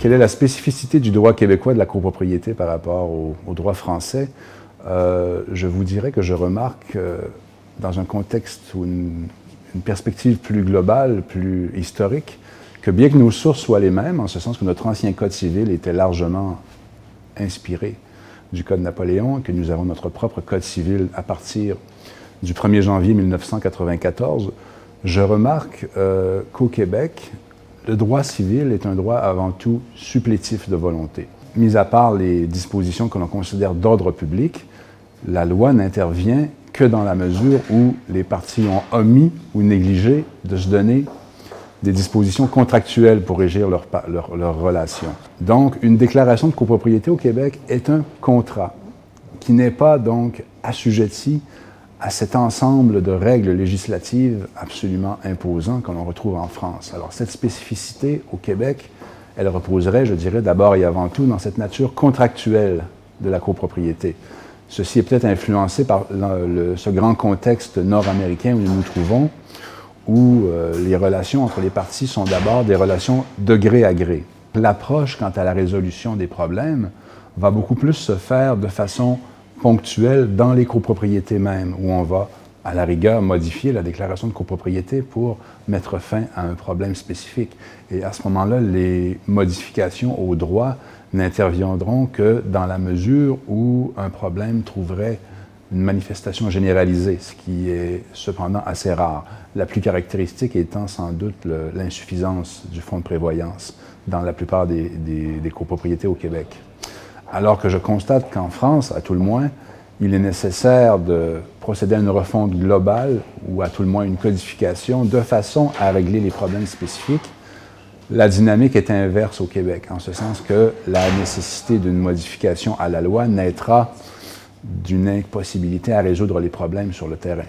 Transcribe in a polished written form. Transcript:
quelle est la spécificité du droit québécois de la copropriété par rapport au droit français? Je vous dirais que je remarque, dans un contexte ou une perspective plus globale, plus historique, que bien que nos sources soient les mêmes, en ce sens que notre ancien Code civil était largement inspiré du Code Napoléon, que nous avons notre propre Code civil à partir du 1er janvier 1994, je remarque qu'au Québec, le droit civil est un droit avant tout supplétif de volonté. Mis à part les dispositions que l'on considère d'ordre public, la loi n'intervient que dans la mesure où les parties ont omis ou négligé de se donner des dispositions contractuelles pour régir leurs relations. Donc, une déclaration de copropriété au Québec est un contrat qui n'est pas donc assujetti à cet ensemble de règles législatives absolument imposants que l'on retrouve en France. Alors, cette spécificité au Québec, elle reposerait, je dirais, d'abord et avant tout dans cette nature contractuelle de la copropriété. Ceci est peut-être influencé par ce grand contexte nord-américain où nous nous trouvons, où les relations entre les parties sont d'abord des relations de gré à gré. L'approche quant à la résolution des problèmes va beaucoup plus se faire de façon ponctuelle dans les copropriétés mêmes, où on va, à la rigueur, modifier la déclaration de copropriété pour mettre fin à un problème spécifique. Et à ce moment-là, les modifications au droit n'interviendront que dans la mesure où un problème trouverait une manifestation généralisée, ce qui est cependant assez rare. La plus caractéristique étant sans doute l'insuffisance du fonds de prévoyance dans la plupart des copropriétés au Québec. Alors que je constate qu'en France, à tout le moins, il est nécessaire de procéder à une refonte globale ou à tout le moins une codification de façon à régler les problèmes spécifiques. La dynamique est inverse au Québec, en ce sens que la nécessité d'une modification à la loi naîtra d'une impossibilité à résoudre les problèmes sur le terrain.